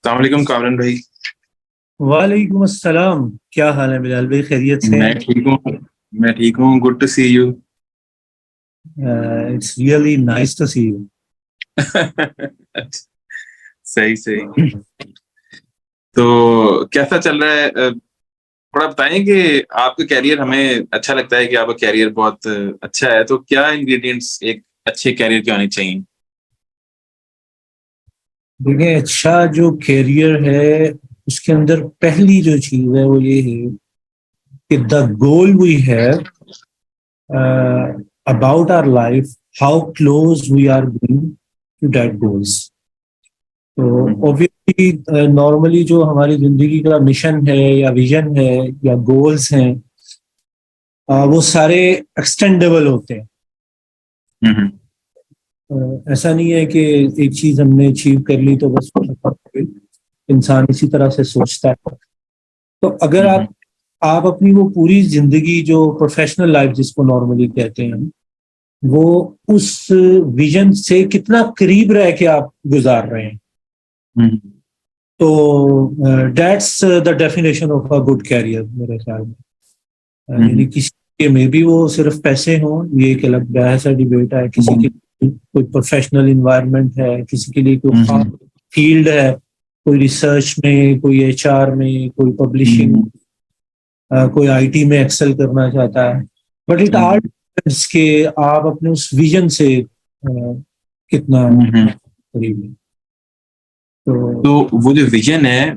अस्सलाम वालेकुम कामरान भाई। वालेकुम अस्सलाम। क्या हाल है बिलाल भाई, खैरियत से मैं हैं? ठीक हूँ। मैं ठीक हूँ, good to see you. It's really nice to see you. सही सही। तो कैसा चल रहा है? थोड़ा बताएं कि आपका कैरियर, हमें अच्छा लगता है कि आपका कैरियर बहुत अच्छा है, तो क्या इंग्रेडिएंट्स एक अच्छे कैरियर के होने चाहिए? देखिए, अच्छा जो कैरियर है उसके अंदर पहली जो चीज है वो ये है कि the goal we have about our life, how close we are going to that goals. तो हम्म, ऑब्वियसली नॉर्मली जो हमारी जिंदगी का मिशन है या विजन है या गोल्स हैं, वो सारे एक्सटेंडेबल होते हैं। हम्म, ऐसा नहीं है कि एक चीज हमने अचीव कर ली तो बस इंसान इसी तरह से सोचता है। तो अगर हम्म, आप अपनी वो पूरी जिंदगी जो प्रोफेशनल लाइफ जिसको नॉर्मली कहते हैं, वो उस विजन से कितना करीब रह के आप गुजार रहे हैं, हम्म, तो that's the definition of a good career मेरे ख्याल में। यानी हम्म, किसी के में भी वो सिर्फ पैसे हों, ये एक अलग बहस है, डिबेट है। किसी के हम्म, कोई प्रोफेशनल इन्वायरमेंट है, किसी के लिए कोई खास हम्म, फील्ड है, कोई रिसर्च में, कोई एचआर में, कोई पब्लिशिंग, हम्म, कोई आईटी में एक्सेल करना चाहता है। But it all hmm, depends के आप अपने उस विजन से कितना हम्म। करीब हैं। तो तो वो जो विजन है,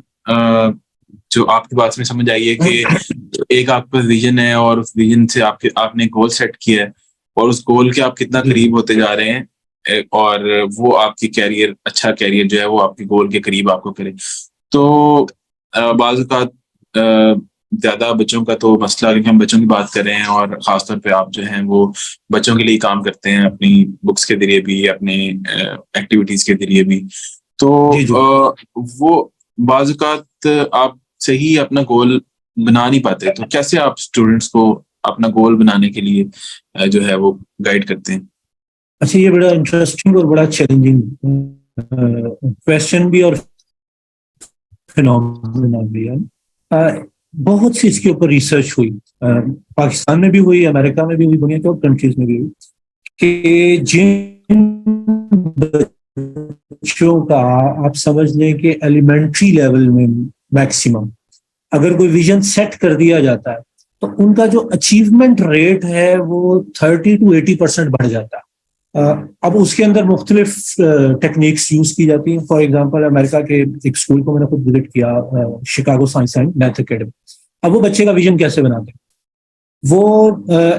जो आपकी बात में समझ आई है कि एक आपका विजन है और उस विजन से आपने गोल सेट किया है, और उस गोल के आप कितना जी करीब होते जा रहे हैं। और वो आपकी कैरियर, अच्छा कैरियर जो है वो आपके गोल के करीब आपको करे। तो बाज़ औक़ात ज्यादा बच्चों का तो मसला, क्योंकि हम बच्चों की बात कर रहे हैं और खासतौर पे आप जो हैं वो बच्चों के लिए काम करते हैं, अपनी बुक्स के जरिए भी, अपने एक्टिविटीज के जरिए भी। तो जी जी। वो बाज़ औक़ात आप सही अपना गोल बना नहीं पाते, तो कैसे आप स्टूडेंट्स को अपना गोल बनाने के लिए जो है वो गाइड करते हैं? अच्छा, ये बड़ा इंटरेस्टिंग और बड़ा चैलेंजिंग क्वेश्चन भी और फिनोमेना भी है। बहुत सी इसके ऊपर रिसर्च हुई, पाकिस्तान में भी हुई, अमेरिका में भी हुई, दुनिया के और कंट्रीज में भी हुई, कि जिन बच्चों का आप समझ लें कि एलिमेंट्री लेवल में मैक्सिमम अगर कोई विजन सेट कर दिया जाता है, तो उनका जो अचीवमेंट रेट है वो 30 to 80% बढ़ जाता है। अब उसके अंदर मुख्तलिफ टेक्निक्स यूज की जाती हैं। फॉर एग्जांपल, अमेरिका के एक स्कूल को मैंने खुद विजिट किया, Chicago science and math academy. अब वो बच्चे का विजन कैसे बनाते हैं, वो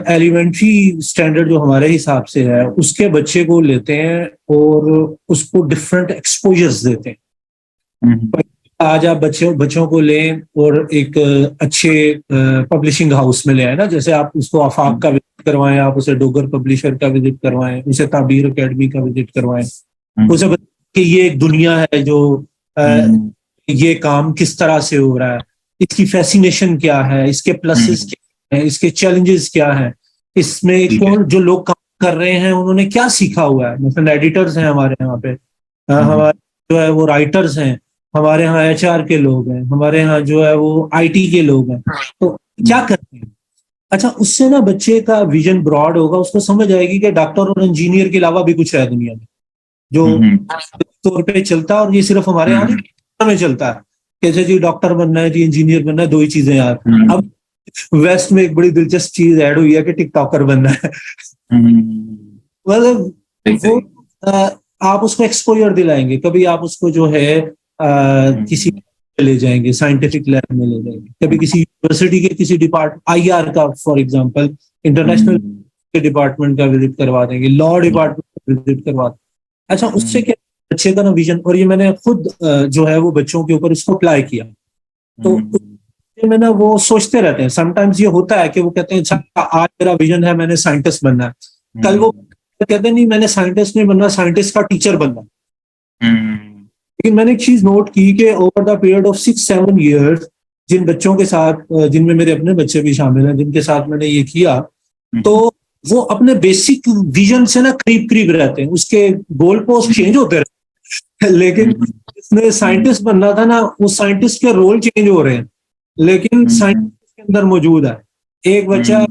एलिमेंट्री स्टैंडर्ड जो हमारे हिसाब से है उसके बच्चे को लेते हैं और उसको डिफरेंट एक्सपोजर्स देते हैं। हम्म, आज आप बच्चों बच्चों को लें और एक अच्छे पब्लिशिंग हाउस में ले आए ना, जैसे आप उसको आफाक का विजिट करवाएं, आप उसे डोगर पब्लिशर का विजिट करवाएं, उसे ताबीर एकेडमी का विजिट करवाएं, उसे हम्म, बताएं कि ये एक दुनिया है जो अ, हम्म, ये काम किस तरह से हो रहा है, इसकी फैसिनेशन क्या है, इसके प्लसेस हम्म, क्या है, इसके चैलेंजेस क्या है, इसमें ठीक है। कौन जो लोग काम कर रहे हैं उन्होंने क्या सीखा हुआ है। मतलब एडिटर्स हैं हमारे यहाँ पे, हम्म, हमारे जो है वो राइटर्स हैं, हमारे यहाँ एचआर के लोग हैं, हमारे यहाँ जो है वो आईटी के लोग हैं। तो क्या हम्म, करते हैं? अच्छा, उससे ना बच्चे का विजन ब्रॉड होगा, उसको समझ आएगी कि डॉक्टर और इंजीनियर के अलावा भी कुछ है दुनिया में जो हम्म, तौर पे चलता है, और ये सिर्फ हमारे यहाँ हम्म, नहीं में चलता है। कैसे जी डॉक्टर बनना है जी, इंजीनियर बनना है, दो ही चीजें यार। हम्म, अब वेस्ट में एक बड़ी दिलचस्प चीज ऐड हुई है कि टिकटॉकर बनना है। हम्म, मतलब सही वो सही। अ, आप उसको एक्सपोजर दिलाएंगे, कभी आप उसको जो है किसी हम्म, ले जाएंगे, साइंटिफिक लैब में ले जाएंगे, कभी किसी यूनिवर्सिटी के किसी डिपार्ट आईआर का फॉर एग्जांपल इंटरनेशनल हम्म, के डिपार्टमेंट का विजिट करवा देंगे, लॉ डिपार्टमेंट का विजिट करवा देंगे। अच्छा, उससे हम्म, क्या बच्चे का ना विजन, और ये मैंने खुद जो है वो बच्चों के ऊपर इसको अप्लाई किया। तो हम्म, उससे में ना वो सोचते रहते हैं, समटाइम्स ये होता है कि वो कहते हैं अच्छा आज मेरा विजन है मैंने साइंटिस्ट बनना है, कल वो हम्म, कहते हैं नहीं मैंने साइंटिस्ट नहीं बनना, साइंटिस्ट का टीचर बनना है। हम्म, लेकिन मैंने एक चीज नोट की कि over the period of 6-7 years, जिन बच्चों के साथ जिनमें मेरे अपने बच्चे भी शामिल हैं, जिनके साथ मैंने ये किया, तो वो अपने बेसिक विजन से ना करीब करीब रहते हैं। उसके गोल पोस्ट चेंज होते रहते हैं, लेकिन उसने साइंटिस्ट बनना था ना, उस साइंटिस्ट के रोल चेंज हो रहे हैं, लेकिन साइंटिस्ट के अंदर मौजूद है। एक बच्चा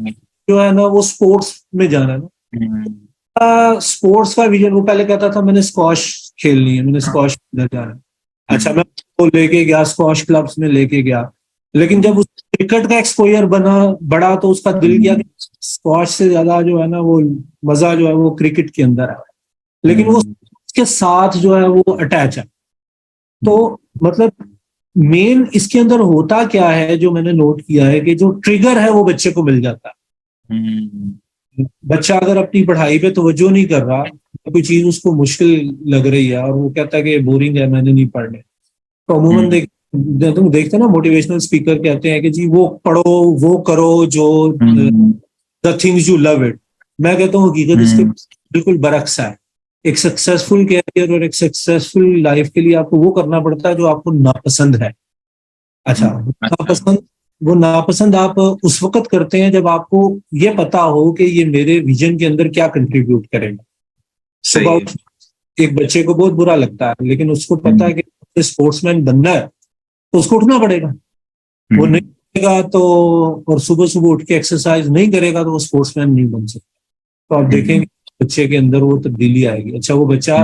जो है ना वो स्पोर्ट्स में जाना है ना, स्पोर्ट्स का विजन, वो पहले कहता था मैंने स्क्वाश खेलनी है, मैंने स्क्वाश अंदर जाना है। अच्छा, मैं वो लेके गया, स्क्वाश क्लब्स में लेके गया, लेकिन जब उस क्रिकेट का एक्सपोजर बड़ा तो उसका दिल किया कि स्क्वाश से ज्यादा जो है ना वो मजा जो है वो क्रिकेट के अंदर है, लेकिन वो उसके साथ जो है वो अटैच है। तो मतलब मेन इसके अंदर होता क्या है जो मैंने नोट किया है कि जो ट्रिगर है वो बच्चे को मिल जाता है। बच्चा अगर अपनी पढ़ाई पे तवज्जो नहीं कर रहा, कोई चीज उसको मुश्किल लग रही है और वो कहता है कि बोरिंग है, मैंने नहीं पढ़ने, तो अमूमन तुम देखते ना मोटिवेशनल स्पीकर कहते हैं कि जी वो पढ़ो, वो करो जो the things you love it. मैं कहता हूँ हकीकत इसके बिल्कुल बरक्स है। एक सक्सेसफुल कैरियर और एक सक्सेसफुल लाइफ के लिए आपको वो करना पड़ता है जो आपको नापसंद है। अच्छा, वो नापसंद आप उस वक्त करते हैं जब आपको ये पता हो कि ये मेरे विजन के अंदर क्या कंट्रीब्यूट करेगा। सही है। एक बच्चे को बहुत बुरा लगता है, लेकिन उसको पता है कि स्पोर्ट्समैन बनना है तो उसको उठना पड़ेगा। वो नहीं करेगा तो, और सुबह सुबह उठ के एक्सरसाइज नहीं करेगा तो वो स्पोर्ट्समैन नहीं बन सकता। तो आप देखेंगे बच्चे के अंदर वो तब्दीली आएगी। अच्छा, वो बच्चा,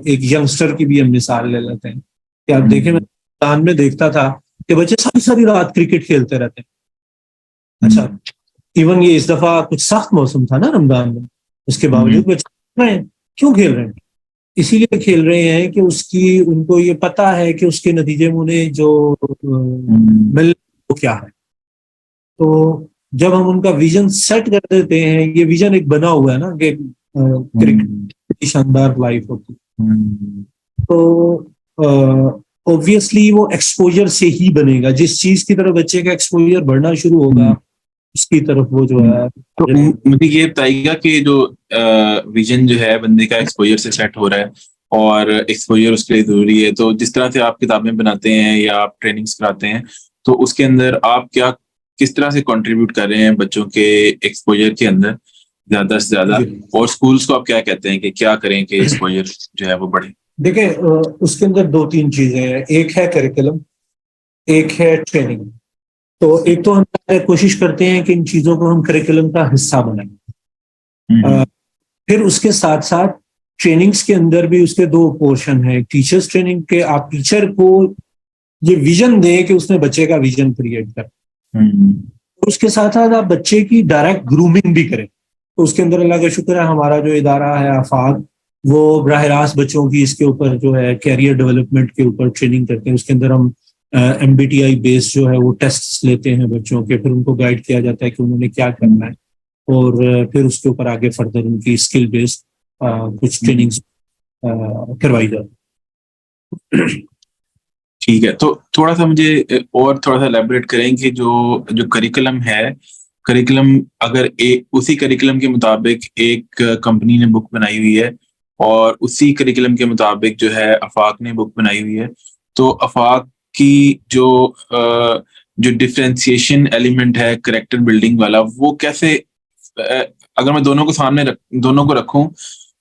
एक यंगस्टर की भी हम मिसाल ले लेते हैं कि आप देखें, मैं रमजान में देखता था कि बच्चे सारी सारी रात क्रिकेट खेलते रहते हैं। अच्छा, इवन ये इस दफा कुछ सख्त मौसम था ना रमजान में, उसके बावजूद बच्चे खेल रहे हैं। क्यों खेल रहे हैं? इसीलिए खेल रहे हैं कि उनको ये पता है कि उसके नतीजे में उन्हें जो मिल वो क्या है। तो जब हम उनका विजन सेट कर देते हैं, ये विजन एक बना हुआ है ना कि क्रिकेट की शानदार लाइफ होती, तो ऑब्वियसली वो एक्सपोजर से ही बनेगा। जिस चीज की तरफ बच्चे का एक्सपोजर बढ़ना शुरू होगा उसकी तरफ वो जो है। तो मुझे ये बताइएगा कि जो विजन जो है बंदे का एक्सपोजर से सेट हो रहा है और एक्सपोजर उसके लिए जरूरी है, तो जिस तरह से आप किताबें बनाते हैं या आप ट्रेनिंग्स कराते हैं, तो उसके अंदर आप किस तरह से कंट्रीब्यूट कर रहे हैं बच्चों के एक्सपोजर के अंदर ज्यादा से ज्यादा, और स्कूल्स को आप क्या कहते हैं कि क्या करें कि एक्सपोजर जो है वो बढ़े? देखिए, उसके अंदर दो तीन चीजें हैं। एक है करिकुलम, एक है ट्रेनिंग। तो एक तो हम कोशिश करते हैं कि इन चीजों को हम करिकुलम का हिस्सा बनाएं। फिर उसके साथ साथ ट्रेनिंग्स के अंदर भी उसके दो पोर्शन है। टीचर्स ट्रेनिंग के, आप टीचर को ये विजन दें कि उसने बच्चे का विजन क्रिएट कर, उसके साथ साथ आप बच्चे की डायरेक्ट ग्रूमिंग भी करें। तो उसके अंदर अल्लाह का शुक्र है हमारा जो इदारा है आफाक, वो बराह रास्त बच्चों की इसके ऊपर जो है कैरियर डेवलपमेंट के ऊपर ट्रेनिंग करते हैं। उसके अंदर हम MBTI बेस्ड जो है वो टेस्ट लेते हैं बच्चों के, फिर उनको गाइड किया जाता है कि उन्होंने क्या करना है, और फिर उसके ऊपर आगे फर्दर उनकी स्किल बेस्ड कुछ ट्रेनिंग्स करवाई जाती। ठीक है, तो थोड़ा सा मुझे और थोड़ा सा एलैबोरेट करें कि जो करिकुलम है, करिकुलम अगर उसी करिकुलम के मुताबिक एक कंपनी ने बुक बनाई हुई है और उसी करिकुलम के मुताबिक जो है आफाक ने बुक बनाई हुई है, तो आफाक की जो डिफरेंशिएशन एलिमेंट है करेक्टर बिल्डिंग वाला, वो कैसे, अगर मैं दोनों को रखूं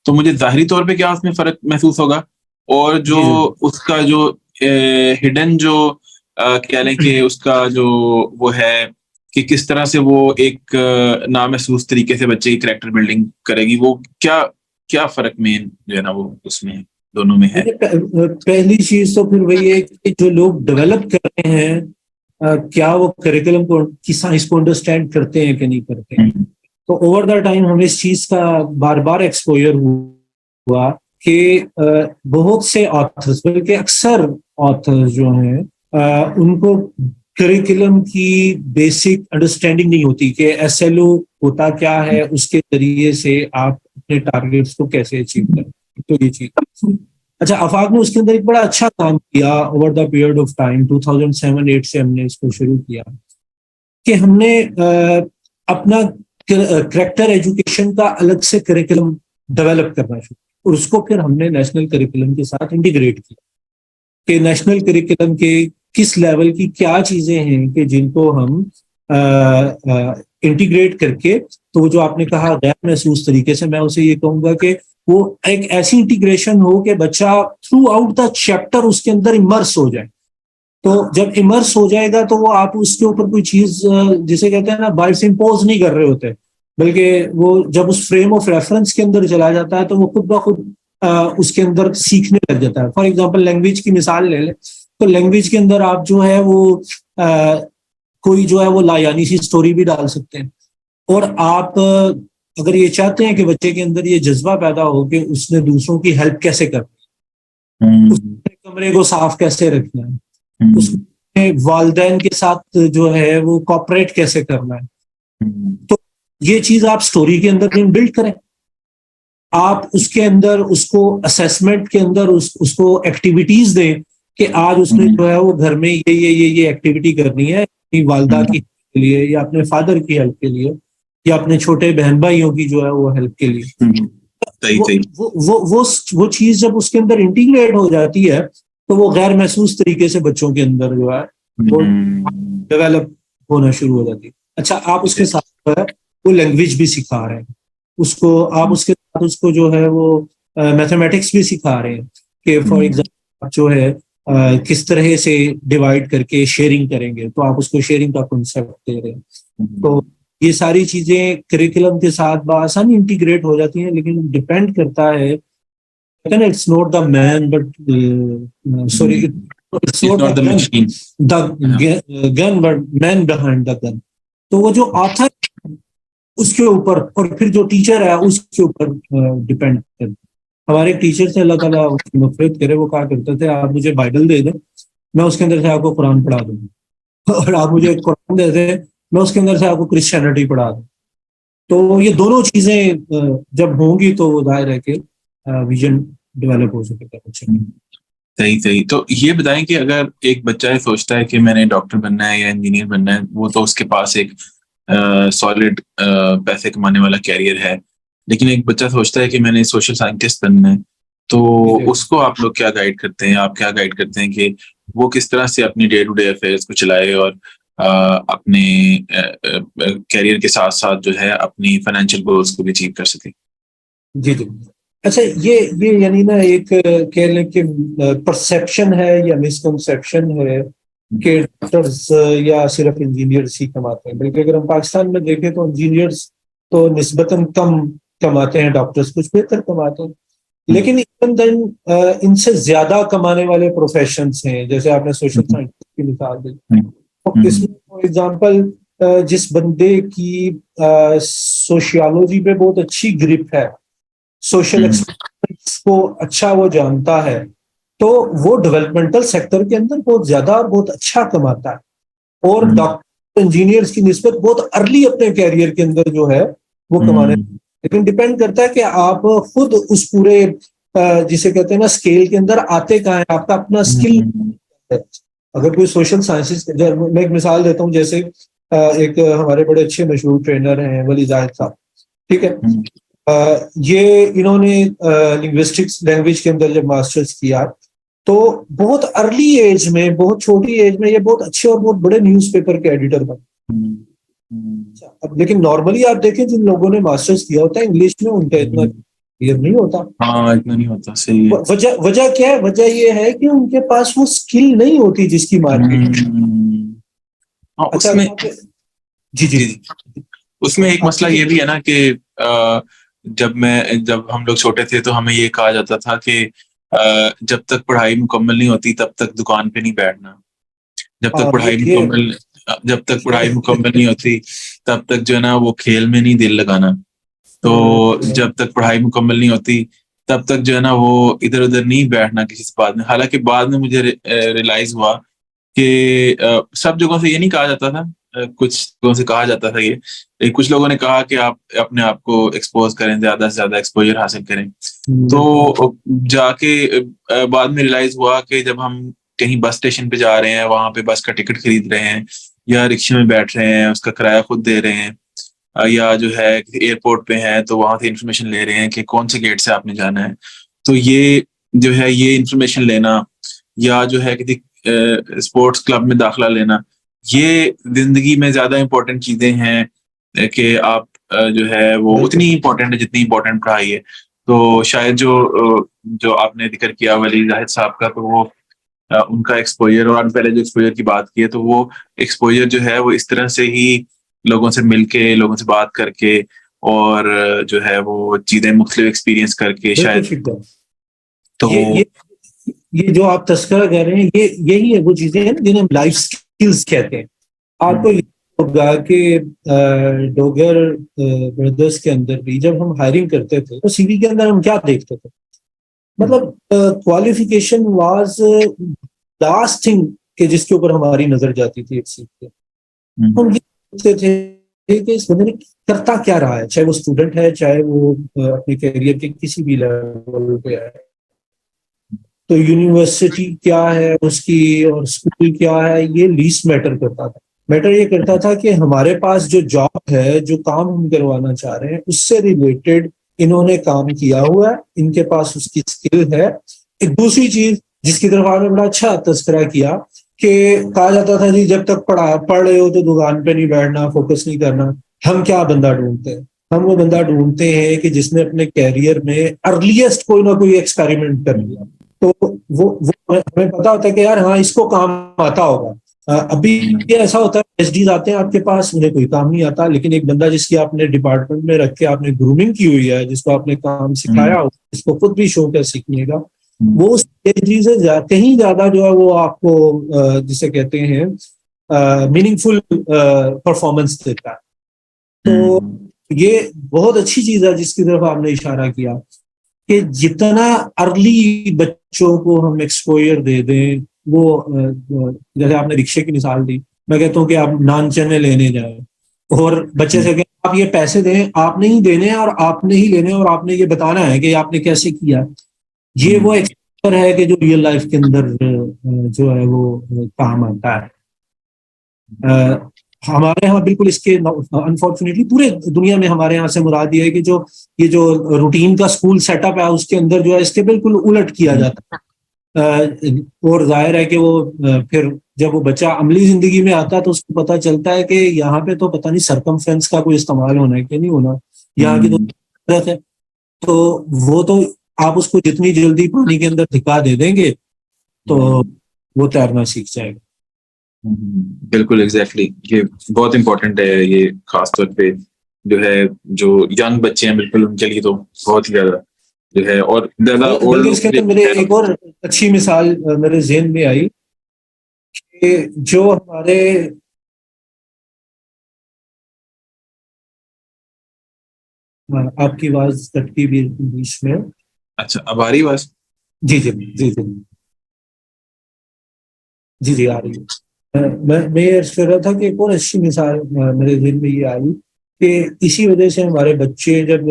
तो मुझे जाहिरी तौर पे क्या उसमें फर्क महसूस होगा, और जो उसका जो हिडन जो कह लें कि उसका जो वो है कि किस तरह से वो एक नामहसूस तरीके से बच्चे की करेक्टर बिल्डिंग करेगी, वो क्या फर्क मेन जो है ना वो उसमें दोनों में है? पहली चीज तो फिर वही है कि जो लोग डेवलप कर रहे हैं क्या वो करिकुलम को की साइंस को अंडरस्टैंड करते हैं कि नहीं करते हैं। तो ओवर द टाइम हमें इस चीज का बार बार एक्सपोजर हुआ कि बहुत से ऑथर्स, बल्कि अक्सर ऑथर्स जो हैं उनको करिकुलम की बेसिक अंडरस्टैंडिंग नहीं होती कि SLO होता क्या है, उसके जरिए से आप अपने टारगेट्स को कैसे अचीव करें। तो ये चीज, अच्छा, आफाक ने उसके अंदर एक बड़ा अच्छा काम किया over the period of time. 2007-8 से हमने इसको शुरू किया कि हमने अपना करेक्टर एजुकेशन का अलग से करिकुलम डेवलप करना शुरू, और उसको फिर हमने नेशनल करिकुलम के साथ इंटीग्रेट किया कि नेशनल करिकुलम के किस लेवल की क्या चीजें हैं कि जिनको हम इंटीग्रेट करके, तो जो आपने कहा गैर महसूस तरीके से, मैं उसे ये कहूंगा कि वो एक ऐसी इंटीग्रेशन हो कि बच्चा थ्रू आउट द चैप्टर उसके अंदर इमर्स हो जाए। तो जब इमर्स हो जाएगा तो वो आप उसके ऊपर कोई चीज जिसे कहते हैं ना बाइट से इम्पोज नहीं कर रहे होते, बल्कि वो जब उस फ्रेम ऑफ रेफरेंस के अंदर चला जाता है तो वो खुद ब खुद उसके अंदर सीखने लग जाता है। फॉर एग्जांपल लैंग्वेज की मिसाल ले लें तो लैंग्वेज के अंदर आप जो है वो कोई जो है वो लायानी सी स्टोरी भी डाल सकते हैं। और आप अगर ये चाहते हैं कि बच्चे के अंदर ये जज्बा पैदा हो कि उसने दूसरों की हेल्प कैसे करनी है, उसने कमरे को साफ कैसे रखना है, उसने वालदैन के साथ जो है वो कॉपरेट कैसे करना है, तो ये चीज आप स्टोरी के अंदर बिल्ड करें। आप उसके अंदर उसको असेसमेंट के अंदर उसको एक्टिविटीज दें कि आज उसने जो है वो घर में ये एक्टिविटी करनी है अपनी वालदा की हेल्प के लिए या अपने फादर की हेल्प के लिए या अपने छोटे बहन भाइयों की जो है वो हेल्प के लिए। वो चीज जब उसके अंदर इंटीग्रेट हो जाती है तो वो गैर महसूस तरीके से बच्चों के अंदर जो है वो डेवलप होना शुरू हो जाती है। अच्छा, आप उसके साथ वो लैंग्वेज भी सिखा रहे हैं उसको, आप उसके साथ उसको जो है वो मैथमेटिक्स भी सिखा रहे हैं कि फॉर एग्जाम्पल जो है किस तरह से डिवाइड करके शेयरिंग करेंगे, तो आप उसको शेयरिंग का कॉन्सेप्ट दे रहे हैं। तो ये सारी चीजें करिकुलम के साथ आसानी इंटीग्रेट हो जाती हैं, लेकिन डिपेंड करता है, it's not the man but sorry it's not the machine the gun but man behind the gun. तो वो जो ऑथर उसके ऊपर और फिर जो टीचर है उसके ऊपर डिपेंड करता है। हमारे टीचर से अल्लाह ताला उसकी मग़फ़िरत करे, वो कहा करते थे आप मुझे बाइबल दे दें मैं उसके अंदर से आपको कुरान पढ़ा दूंगा, और आप मुझे कुरान दे दें मैं उसके अंदर से आपको क्रिश्चियनिटी पढ़ा दूँ। तो ये दोनों चीजें जब होंगी तो जाहिर है कि विजन डेवलप हो सकेगा बच्चे में। सही सही। तो ये बताएं कि अगर एक बच्चा सोचता है कि मैंने डॉक्टर बनना है या इंजीनियर बनना है, वो तो उसके पास एक सॉलिड पैसे कमाने वाला कैरियर है, लेकिन एक बच्चा सोचता है कि मैंने सोशल साइंटिस्ट बनना है, तो उसको आप लोग क्या गाइड करते हैं, आप क्या गाइड करते हैं कि वो किस तरह से अपनी डे टू डे अफेयर्स को चलाए और अपने कैरियर के साथ साथ जो है अपनी फाइनेंशियल गोल्स को भी अचीव कर सके? जी जी। अच्छा, ये यानी ना एक कह लें कि परसेप्शन है या मिसकंसेप्शन है कि डॉक्टर्स या सिर्फ इंजीनियर्स ही कमाते हैं, बल्कि अगर हम पाकिस्तान में देखें तो इंजीनियर्स तो निस्बतन कम कमाते हैं, डॉक्टर्स कुछ बेहतर कमाते हैं, लेकिन इवन देन इनसे ज्यादा कमाने वाले प्रोफेशंस हैं, जैसे आपने सोशल साइंस की मिसाल दी। तो इसमें फॉर एग्जांपल जिस बंदे की सोशियोलॉजी पे बहुत अच्छी ग्रिप है, सोशल एक्सपीरियंस को अच्छा वो जानता है, तो वो डेवलपमेंटल सेक्टर के अंदर बहुत ज्यादा और बहुत अच्छा कमाता है। और डॉक्टर इंजीनियर्स की निस्बत बहुत अर्ली अपने कैरियर के अंदर जो है वो कमाने, लेकिन डिपेंड करता है कि आप खुद उस पूरे जिसे कहते हैं ना स्केल के अंदर आते कहाँ हैं, आपका अपना स्किल है। अगर कोई सोशल साइंसेस, मैं एक मिसाल देता हूँ, जैसे एक हमारे बड़े अच्छे मशहूर ट्रेनर हैं वली जाहिद साहब, ठीक है। ये इन्होंने लिंग्विस्टिक्स लैंग्वेज के अंदर जब मास्टर्स किया तो बहुत अर्ली एज में, बहुत छोटी एज में ये बहुत अच्छे और बहुत बड़े न्यूज़पेपर के एडिटर बने। अब लेकिन नॉर्मली आप देखें जिन लोगों ने मास्टर्स किया होता है इंग्लिश में, उनका इतना क्लियर नहीं होता। हाँ, इतना नहीं होता। सही है। वजह क्या है? वजह ये है कि उनके पास वो स्किल नहीं होती जिसकी मार्केट। अच्छा, उसमें जी जी, उसमें एक मसला ये भी है ना कि जब हम लोग छोटे थे तो हमें ये कहा जाता था कि जब तक पढ़ाई मुकम्मल नहीं होती तब तक दुकान पे नहीं बैठना, जब तक पढ़ाई मुकम्मल नहीं होती तब तक जो है ना वो खेल में नहीं दिल लगाना, तो जब तक पढ़ाई मुकम्मल नहीं होती तब तक जो है ना वो इधर उधर नहीं बैठना किसी से बात में। हालांकि बाद में मुझे रियलाइज हुआ कि सब जगहों से ये नहीं कहा जाता था, कुछ लोगों से कहा जाता था ये, कुछ लोगों ने कहा कि आप अपने आप को एक्सपोज करें, ज्यादा से ज्यादा एक्सपोजर हासिल करें। तो जाके बाद में रियलाइज हुआ कि जब हम कहीं बस स्टेशन पे जा रहे हैं, वहां पे बस का टिकट खरीद रहे हैं या रिक्शे में बैठ रहे हैं, उसका किराया खुद दे रहे हैं, या जो है एयरपोर्ट पे हैं तो वहां से इंफॉर्मेशन ले रहे हैं कि कौन से गेट से आपने जाना है, तो ये जो है ये इंफॉर्मेशन लेना या जो है किसी स्पोर्ट्स क्लब में दाखिला लेना, ये जिंदगी में ज्यादा इंपॉर्टेंट चीजें हैं कि आप जो है वो उतनी इंपॉर्टेंट है जितनी इंपॉर्टेंट पढ़ाई है। तो शायद जो आपने जिक्र किया वली जाहिद साहब का, तो वो उनका एक्सपोजर, और पहले जो एक्सपोजर की बात की है, तो वो एक्सपोजर जो है वो इस तरह से ही लोगों से मिलके, लोगों से बात करके, और जो है वो चीजें मुख्तलिफ एक्सपीरियंस करके बिल्कुल शायद। ठीक है। तो ये ये जो आप तस्करा कह रहे हैं, ये यही है वो चीजें हैं जिन्हें हम लाइफ स्किल्स कहते हैं। आपको ये होगा कि डोगर ब्रदर्स के अंदर भी जब हम हायरिंग करते थे तो सीवी के अंदर हम क्या देखते थे, मतलब क्वालिफिकेशन वाज लास्ट थिंग के जिसके ऊपर हमारी नजर जाती थी एक सीट पे। हम ये देखते थे कि इस बंदे ने करता क्या रहा है, चाहे वो स्टूडेंट है, चाहे वो अपने कैरियर के किसी भी लेवल पे है। तो यूनिवर्सिटी क्या है उसकी और स्कूल क्या है, ये लीस्ट मैटर करता था। मैटर ये करता था कि हमारे पास जो जॉब है, जो काम हम करवाना चाह रहे हैं, उससे रिलेटेड इन्होंने काम किया हुआ है, इनके पास उसकी स्किल है। एक दूसरी चीज जिसकी तरफ आपने बड़ा अच्छा तस्करा किया कि कहा जाता था जी जब तक पढ़ रहे हो तो दुकान पे नहीं बैठना, फोकस नहीं करना। हम क्या बंदा ढूंढते हैं, हम वो बंदा ढूंढते हैं कि जिसने अपने कैरियर में अर्लीस्ट कोई ना कोई एक्सपेरिमेंट कर लिया। तो वो हमें पता होता है कि यार हाँ इसको काम आता होगा। अभी ये ऐसा होता है एसडीज आते हैं आपके पास, उन्हें कोई काम नहीं आता, लेकिन एक बंदा जिसकी आपने डिपार्टमेंट में रख के आपने ग्रूमिंग की हुई है, जिसको आपने काम सिखाया हो, जिसको खुद भी शौक है सीखने का, वो उस एसडी से कहीं ज्यादा जो है वो आपको जिसे कहते हैं मीनिंगफुल परफॉर्मेंस देता है। तो ये बहुत अच्छी चीज है जिसकी तरफ आपने इशारा किया कि जितना अर्ली बच्चों को हम एक्सपोजर दे दें, वो जैसे आपने रिक्शे की मिसाल दी, मैं कहता हूँ कि आप नान चने लेने जाए और बच्चे से कहें आप ये पैसे दें, आपने ही देने हैं और आपने ही लेने हैं और आपने ये बताना है कि आपने कैसे किया। ये वो एक्सपोजर है कि जो रियल लाइफ के अंदर जो है वो काम आता है। हमारे यहाँ बिल्कुल इसके अनफॉर्चुनेटली पूरे दुनिया में हमारे यहाँ से मुराद ये है कि जो ये जो रूटीन का स्कूल सेटअप है उसके अंदर जो है इसके बिल्कुल उलट किया जाता है। और जाहिर है कि वो फिर जब वो बच्चा अमली जिंदगी में आता है तो उसको पता चलता है कि यहाँ पे तो पता नहीं सरकमफ्रेंस का कोई इस्तेमाल होना है कि नहीं होना, यहाँ की तो है। तो वो तो आप उसको जितनी जल्दी पानी के अंदर धिका दे देंगे तो वो तैरना सीख जाएगा। बिल्कुल एग्जैक्टली ये बहुत इंपॉर्टेंट है, ये खास तौर पे जो है जो यंग बच्चे हैं, बिल्कुल उनके लिए तो बहुत ही ज्यादा जो है, और ज्यादा ओल्ड इसके अंदर मेरे एक और अच्छी मिसाल मेरे ज़हन में आई कि जो हमारे आपकी आवाज कटती भी बीच में। अच्छा, अब आ रही आवाज? जी जी जी जी जी जी आ रही है। मैं ये अर्ज कर रहा था कि एक और अच्छी मिसाल मेरे ज़हन में ये आई कि इसी वजह से हमारे बच्चे जब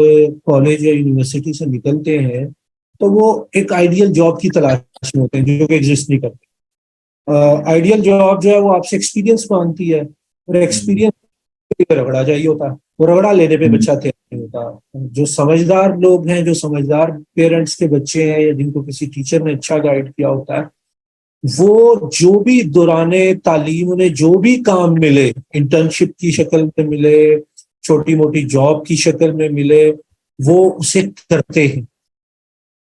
कॉलेज या यूनिवर्सिटी से निकलते हैं तो वो एक आइडियल जॉब की तलाश में होते हैं जो कि एग्जिस्ट नहीं करते। आइडियल जॉब जो है वो आपसे एक्सपीरियंस मांगती है और एक्सपीरियंस रगड़ा चाहिए होता है, वो रगड़ा लेने पे बच्चा तैयार नहीं होता। जो समझदार लोग हैं, जो समझदार पेरेंट्स के बच्चे हैं या जिनको किसी टीचर ने अच्छा गाइड किया होता है, वो जो भी दौराने तालीम उन्हें जो भी काम मिले, इंटर्नशिप की शक्ल में मिले, छोटी मोटी जॉब की शक्ल में मिले, वो उसे करते हैं।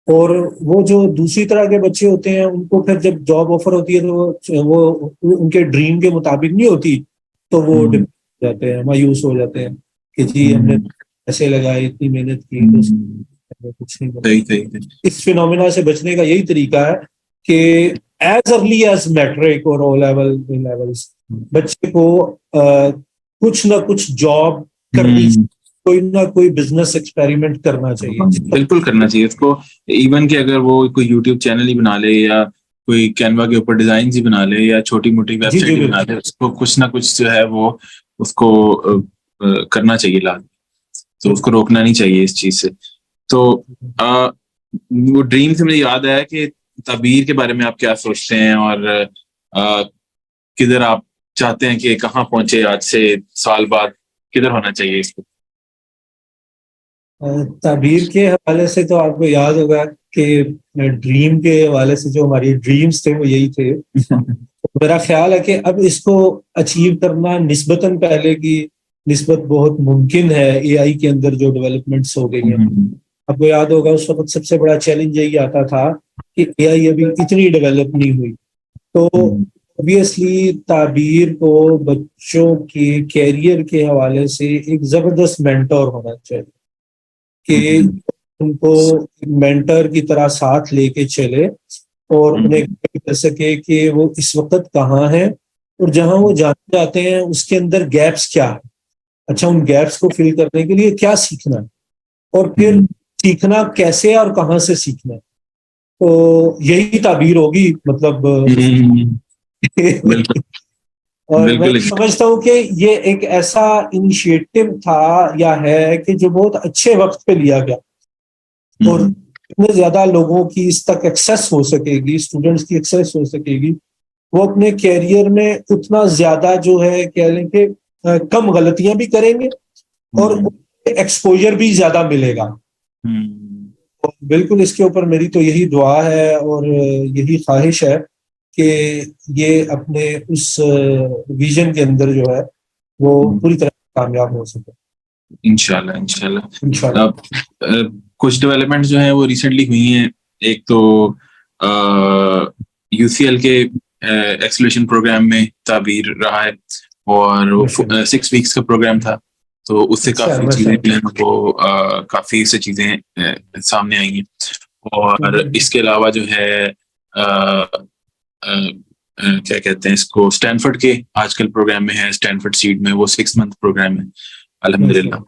और वो जो दूसरी तरह के बच्चे होते हैं उनको फिर जब जॉब ऑफर होती है तो वो उनके ड्रीम के मुताबिक नहीं होती, तो वो डिप्रेस हो जाते हैं, मायूस हो जाते हैं कि जी हमने पैसे लगाए, इतनी मेहनत की तो कुछ नहीं बना। इस फिनोमिना से बचने का यही तरीका है कि एज अर्ली एज मैट्रिक और ओ लेवल्स बच्चे को कुछ ना कुछ जॉब करनी, कोई ना कोई बिजनेस एक्सपेरिमेंट करना चाहिए। बिल्कुल करना चाहिए उसको। इवन कि अगर वो कोई यूट्यूब चैनल ही बना ले या कोई कैनवा के ऊपर डिजाइन ही बना ले या छोटी मोटी वेबसाइट ही बना ले, उसको कुछ ना कुछ जो है वो उसको करना चाहिए लाजमी। तो उसको रोकना नहीं चाहिए इस चीज से। तो वो ड्रीम से मुझे याद आया कि ताबीर के बारे में आप क्या सोचते हैं, और किधर आप चाहते हैं कि कहाँ पहुंचे आज से साल बाद, किधर होना चाहिए इसको? ताबीर के हवाले से तो आपको याद होगा कि ड्रीम के हवाले से जो हमारी ड्रीम्स थे वो यही थे। मेरा ख्याल है कि अब इसको अचीव करना निस्बतन पहले की निस्बत बहुत मुमकिन है, एआई के अंदर जो डेवलपमेंट्स हो गई हैं। आपको याद होगा उस वक्त सबसे बड़ा चैलेंज यही आता था कि एआई अभी इतनी डेवलप नहीं हुई। तो ऑब्वियसली ताबीर को बच्चों के कैरियर के हवाले से एक जबरदस्त मेंटर होना चाहिए कि उनको मेंटर की तरह साथ लेके चले और उन्हें guide कर सके कि वो इस वक्त कहाँ है और जहां वो जाने जाते हैं उसके अंदर गैप्स क्या है। अच्छा, उन गैप्स को फिल करने के लिए क्या सीखना है और फिर सीखना कैसे और कहाँ से सीखना है। तो यही ताबीर होगी मतलब बिल्कुल और मैं बिल्कुल। समझता हूँ कि ये एक ऐसा इनिशिएटिव था या है कि जो बहुत अच्छे वक्त पे लिया गया और इतने ज्यादा लोगों की इस तक एक्सेस हो सकेगी, स्टूडेंट्स की एक्सेस हो सकेगी, वो अपने कैरियर में उतना ज्यादा जो है कह लें कि कम गलतियां भी करेंगे और एक्सपोजर भी ज्यादा मिलेगा। तो बिल्कुल इसके ऊपर मेरी तो यही दुआ है और यही ख्वाहिश है कि ये अपने उस विजन के अंदर जो है वो पूरी तरह कामयाब हो सके इंशाल्लाह इंशाल्लाह। इंशाल्लाह। अब कुछ डेवलपमेंट्स जो हैं वो रिसेंटली हुई हैं। एक तो यूसीएल के एक्सलेशन प्रोग्राम में ताबीर रहा है और वो माशाल्लाह। 6 वीक्स का प्रोग्राम था। तो उससे अच्छा, काफी चीजें जो माशाल्लाह। हैं वो काफी से चीजें सामने आई हैं। और इसके अलावा जो है क्या कहते हैं इसको, स्टैनफोर्ड के आजकल प्रोग्राम में है, स्टैनफोर्ड सीड में, वो 6 मंथ प्रोग्राम है माशाल्लाह। अल्हम्दुलिल्लाह।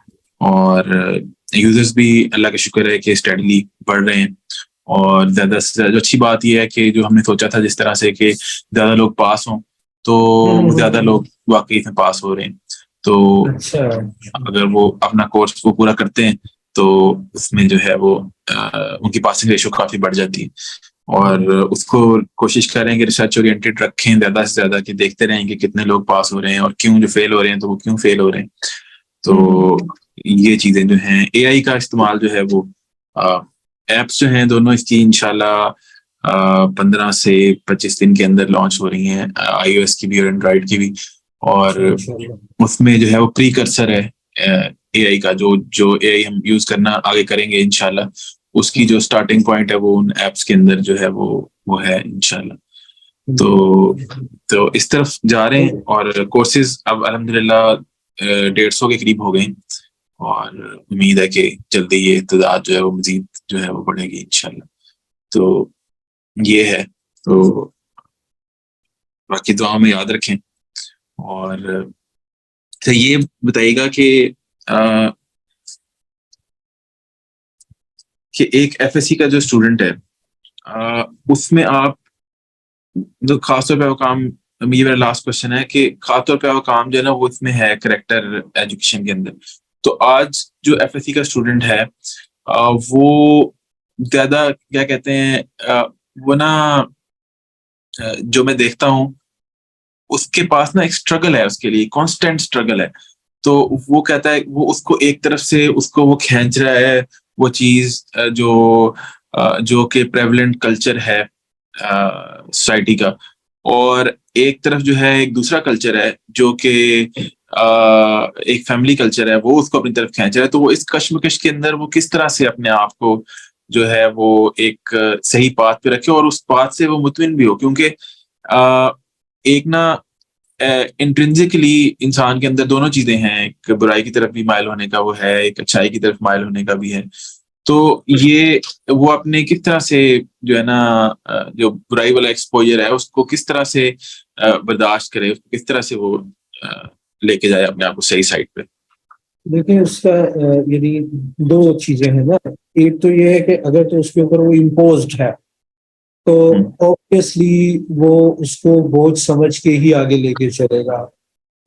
और यूजर्स भी अल्लाह का शुक्र है कि स्टेडली बढ़ रहे हैं। और ज्यादा से ज्यादा अच्छी बात यह है कि जो हमने सोचा था जिस तरह से कि ज्यादा लोग पास हों, तो ज्यादा लोग वाकई में पास हो रहे हैं। तो अच्छा। अगर वो अपना कोर्स को पूरा करते हैं तो उसमें जो है वो उनकी पासिंग रेशो काफी बढ़ जाती है। और उसको कोशिश करें कि रिसर्च ओरिएंटेड रखें ज्यादा से ज्यादा, कि देखते रहें कि कितने लोग पास हो रहे हैं और क्यों जो फेल हो रहे हैं तो वो क्यों फेल हो रहे हैं। तो ये चीजें जो हैं, एआई का इस्तेमाल जो है वो एप्स जो हैं दोनों इसकी इंशाल्लाह 15 से 25 दिन के अंदर लॉन्च हो रही हैं, आईओएस की भी और एंड्रॉइड की भी। और उसमें जो है वो प्रीकर्सर है एआई का, जो जो एआई हम यूज करना आगे करेंगे इंशाल्लाह, उसकी जो स्टार्टिंग पॉइंट है वो उन एप्स के अंदर जो है वो है इंशाल्लाह। तो इस तरफ जा रहे हैं और कोर्सेज अब अल्हम्दुलिल्लाह 150 के करीब हो गए हैं। और उम्मीद है कि जल्दी ये तादाद जो है वो मजीद जो है वो बढ़ेगी इंशाल्लाह। तो ये है। तो बाकी दुआ में याद रखें। और तो ये बताइएगा अ, कि एक एफएससी का जो स्टूडेंट है, उसमें आप जो खासतौर पे वो काम, ये मेरा लास्ट क्वेश्चन है कि खासतौर पे वो काम जो है ना वो इसमें है करेक्टर एजुकेशन के अंदर। तो आज जो एफएससी का स्टूडेंट है वो ज्यादा क्या कहते हैं, वो ना जो मैं देखता हूँ उसके पास ना एक स्ट्रगल है, उसके लिए कांस्टेंट स्ट्रगल है। तो वो कहता है वो उसको एक तरफ से उसको वो खींच रहा है वो चीज जो कि प्रेवलेंट कल्चर है सोसाइटी का, और एक तरफ जो है एक दूसरा कल्चर है जो कि एक फैमिली कल्चर है, वो उसको अपनी तरफ खींच रहा है। तो वो इस कश्मकश के अंदर वो किस तरह से अपने आप को जो है वो एक सही पाथ पे रखे और उस पाथ से वो मुतमिन भी हो, क्योंकि एक ना इंट्रिंसिकली इंसान के अंदर दोनों चीजें हैं, एक बुराई की तरफ भी माइल होने का वो है, एक अच्छाई की तरफ माइल होने का भी है। तो ये वो अपने किस तरह से जो है ना जो बुराई वाला एक्सपोजर है उसको किस तरह से बर्दाश्त करे, उसको किस तरह से वो लेके जाए अपने आप को सही साइड पे। देखिए उसका यदि दो चीजें हैं ना, एक तो ये है कि अगर तो उसके ऊपर वो इम्पोज्ड है तो ऑब्वियसली वो उसको बोझ समझ के ही आगे लेके चलेगा।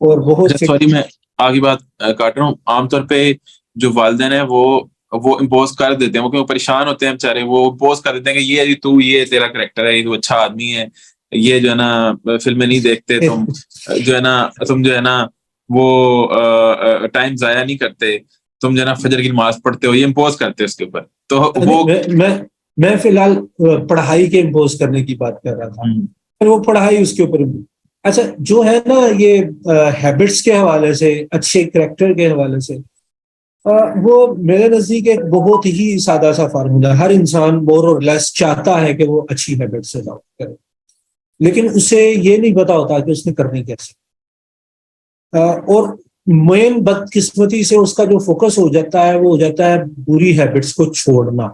और बहुत से सॉरी मैं आगे बात काट रहा हूँ। आमतौर पे जो वालिदैन है वो इम्पोज कर देते हैं, वो क्यों परेशान होते हैं बेचारे, वो इम्पोज कर देते हैं कि ये तू, ये तेरा करेक्टर है, ये तू अच्छा आदमी है, ये जो है ना फिल्में नहीं देखते तुम, जो है ना तुम जो है ना वो टाइम जाया नहीं करते, तुम जो है ना फजर की नमाज पढ़ते हो, ये इम्पोज करते हैं उसके ऊपर। तो वो मैं फिलहाल पढ़ाई के इम्पोज करने की बात कर रहा था, पर वो पढ़ाई उसके ऊपर भी। अच्छा, जो है ना ये हैबिट्स के हवाले से, अच्छे करेक्टर के हवाले से, वो मेरे नजदीक एक बहुत ही सादा सा फार्मूला, हर इंसान मोर और लेस चाहता है कि वो अच्छी हैबिट से अडॉप्ट करे, लेकिन उसे ये नहीं पता होता कि उसने करनी कैसे। और मेन बदकिस्मती से उसका जो फोकस हो जाता है वो हो जाता है बुरी हैबिट्स को छोड़ना।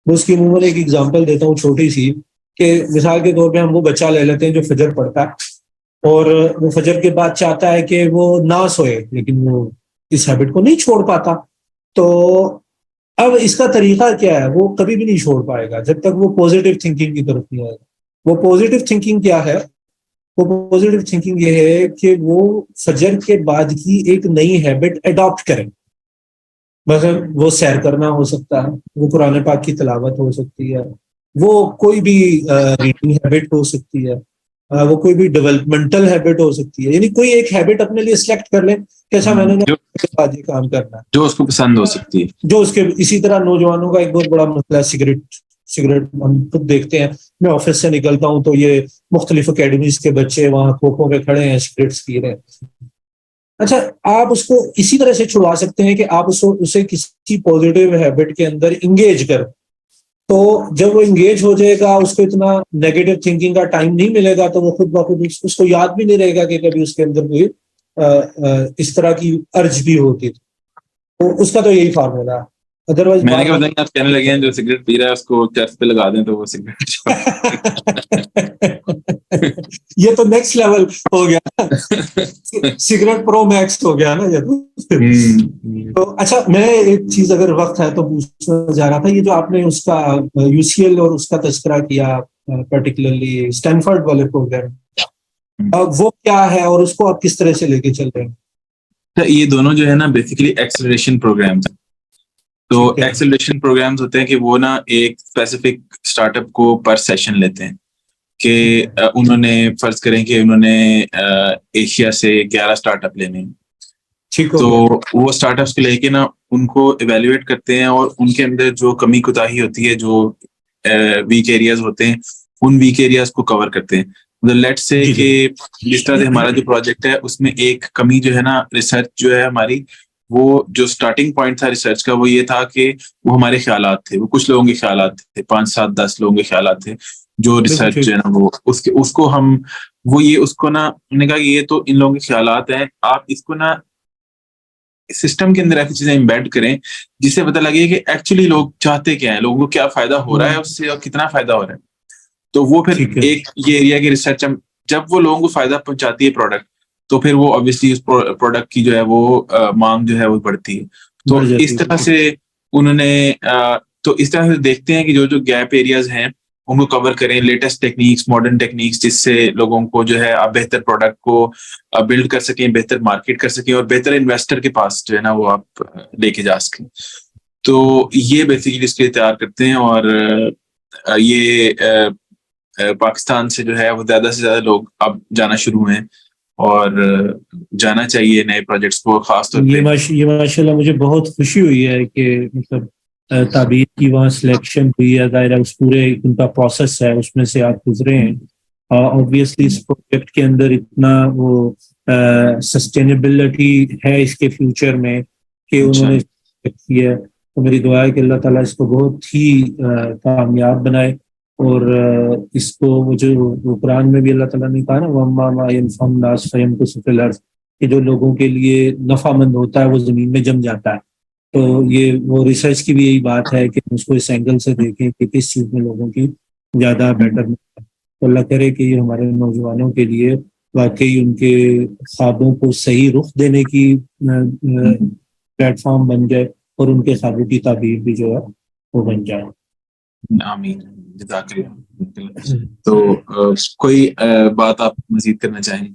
मैं उसकी मुंह में एक एग्जांपल देता हूँ छोटी सी, कि मिसाल के तौर पे हम वो बच्चा ले लेते हैं जो फजर पढ़ता है, और वो फजर के बाद चाहता है कि वो ना सोए, लेकिन वो इस हैबिट को नहीं छोड़ पाता। तो अब इसका तरीका क्या है, वो कभी भी नहीं छोड़ पाएगा जब तक वो पॉजिटिव थिंकिंग की तरफ नहीं आएगा। वो पॉजिटिव थिंकिंग क्या है? वो पॉजिटिव थिंकिंग ये है कि वो फजर के बाद की एक नई हैबिट अडॉप्ट करें। मतलब वो सैर करना हो सकता है, वो कुरान पाक की तिलावत हो सकती है, वो कोई भी रीडिंग हैबिट हो सकती है, वो कोई भी डेवलपमेंटल हैबिट हो सकती है। यानी कोई एक हैबिट अपने लिए सिलेक्ट कर ले, कैसा मैंने जो के बाद ये काम करना है। जो उसको पसंद हो सकती है। जो उसके, इसी तरह नौजवानों का एक बहुत बड़ा मसला है सिगरेट। सिगरेट हम खुद देखते हैं, मैं ऑफिस से निकलता हूँ तो ये मुख्तलिफ अकेडमीज के बच्चे वहां खोखों पे खड़े हैं, सिगरेट्स पी रहे हैं। अच्छा, आप उसको इसी तरह से छुड़वा सकते हैं कि आप उसको उसे किसी पॉजिटिव हैबिट के अंदर इंगेज करें। तो जब वो इंगेज हो जाएगा, उसको इतना नेगेटिव थिंकिंग का टाइम नहीं मिलेगा, तो वो खुद ब खुद उसको याद भी नहीं रहेगा कि कभी उसके अंदर कोई इस तरह की अर्ज भी होती थी। तो उसका तो यही फार्मूला है। अदरवाइज मैंने बार क्या बार बताया, आप कहने लगे हैं जो सिगरेट पी रहा है उसको चर्च पे लगा दें तो वो सिगरेट छोड़ ये तो नेक्स्ट लेवल हो गया, सिगरेट प्रो मैक्स हो गया ना ये तो। तो अच्छा, मैं एक चीज अगर वक्त है तो पूछना जा रहा था, ये जो आपने उसका यूसीएल और उसका तस्करा किया, पर्टिकुलरली स्टैनफोर्ड वाले प्रोग्राम, वो क्या है और उसको आप किस तरह से लेके चल रहे हैं? तो ये दोनों जो है ना बेसिकली एक्सेलरेशन प्रोग्राम्स। तो ठीक है। एक्सेलरेशन प्रोग्राम्स होते हैं कि वो ना एक स्पेसिफिक स्टार्टअप को पर सेशन लेते हैं ठीक कि है। उन्होंने फर्ज करें कि उन्होंने एशिया से 11 स्टार्टअप लेने हैं। ठीक हो तो गया। वो स्टार्टअप्स को लेके ना उनको इवेल्युएट करते हैं और उनके अंदर जो कमी कुताही होती है, जो वीक एरियाज होते हैं, उन वीक एरियाज को कवर करते हैं। मतलब लेट्स से जी जी। कि जिस तरह से हमारा जो प्रोजेक्ट है उसमें एक कमी जो है ना, रिसर्च जो है हमारी, वो जो स्टार्टिंग पॉइंट था रिसर्च का वो ये था कि वो हमारे ख्यालात थे, वो कुछ लोगों के ख्यालात थे, 5 7 10 लोगों के ख्यालात थे। जो बिल्कुल रिसर्च ठीक। जो है ना वो उसके उसको हम वो ये उसको ना उन्होंने कहा कि ये तो इन लोगों के ख्यालात हैं, आप इसको ना सिस्टम के अंदर ऐसी चीजें इम्बेड करें जिससे पता लगे कि एक्चुअली लोग चाहते क्या है, लोगों को क्या फायदा हो रहा है उससे और कितना फायदा हो रहा है। तो वो फिर ठीक है। एक ये एरिया की रिसर्च, जब वो लोगों को फायदा पहुंचाती है प्रोडक्ट, तो फिर वो ऑब्वियसली उस प्रोडक्ट की जो है वो मांग जो है वो बढ़ती है। बढ़ तो जाती इस है, तरह बिल्कुल। से उन्होंने तो इस तरह से देखते हैं कि जो जो गैप एरियाज हैं उनको कवर करें, लेटेस्ट टेक्निक्स, मॉडर्न टेक्निक्स, जिससे लोगों को जो है आप बेहतर प्रोडक्ट को बिल्ड कर सकें, बेहतर मार्केट कर सकें और बेहतर इन्वेस्टर के पास जो है ना वो आप लेके जा सकें। तो ये बेसिकली इसके लिए तैयार करते हैं। और ये पाकिस्तान से जो है वो ज्यादा से ज्यादा लोग अब जाना शुरू हुए हैं और जाना चाहिए नए प्रोजेक्ट्स को खास तौर पे। ये माशाल्लाह मुझे बहुत खुशी हुई है कि मतलब ताबीर की वहाँ सिलेक्शन हुई है, दायरा उस पूरे उनका प्रोसेस है उसमें से आप गुजरे हैं। ऑब्वियसली इस प्रोजेक्ट के अंदर इतना वो सस्टेनेबिलिटी है इसके फ्यूचर में कि अच्छा, उन्होंने किया है। तो मेरी दुआ है कि अल्लाह ताला इसको बहुत ही कामयाब बनाए। और इसको वो जो वो कुरान में भी अल्लाह ताला ने कहा ना, वम्मा मा यनफअु नास फयमकुसु फिल अर्ज़, कि जो लोगों के लिए नफामंद होता है वो जमीन में जम जाता है। तो ये वो रिसर्च की भी यही बात है कि उसको इस एंगल से देखें कि किस चीज़ में लोगों की ज़्यादा बेटर। तो अल्लाह करे कि ये हमारे नौजवानों के लिए वाकई उनके ख्वाबों को सही रुख देने की प्लेटफॉर्म बन जाए, और उनके ख्वाबों की ताबीर भी जो है वो बन जाए। आमीन, जज़ाकल्लाह। तो कोई बात आप मजीद करना चाहें?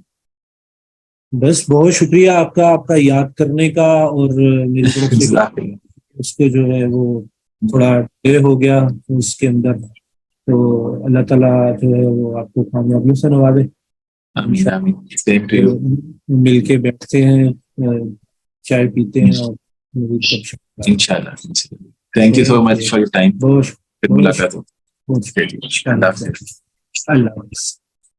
बस बहुत शुक्रिया आपका, आपका याद करने का। और मेरी तरफ से जज़ाकल्लाह। उसको जो है वो थोड़ा डिले हो गया उसके अंदर। तो अल्लाह ताला जो है वो आपको कामयाबियों से नवाजे आमीन इंशाल्लाह। आमीन, सेम टू यू। तो मिलके बैठते हैं, चाय पीते हैं और मेरी गपशप। इंशाल्लाह। Thank you so okay. Much for your time. बहुत फिर बहुत मुलाकात हो। बहुत अल्लाह हाफिज़। अल्लाह हाफ़िज़।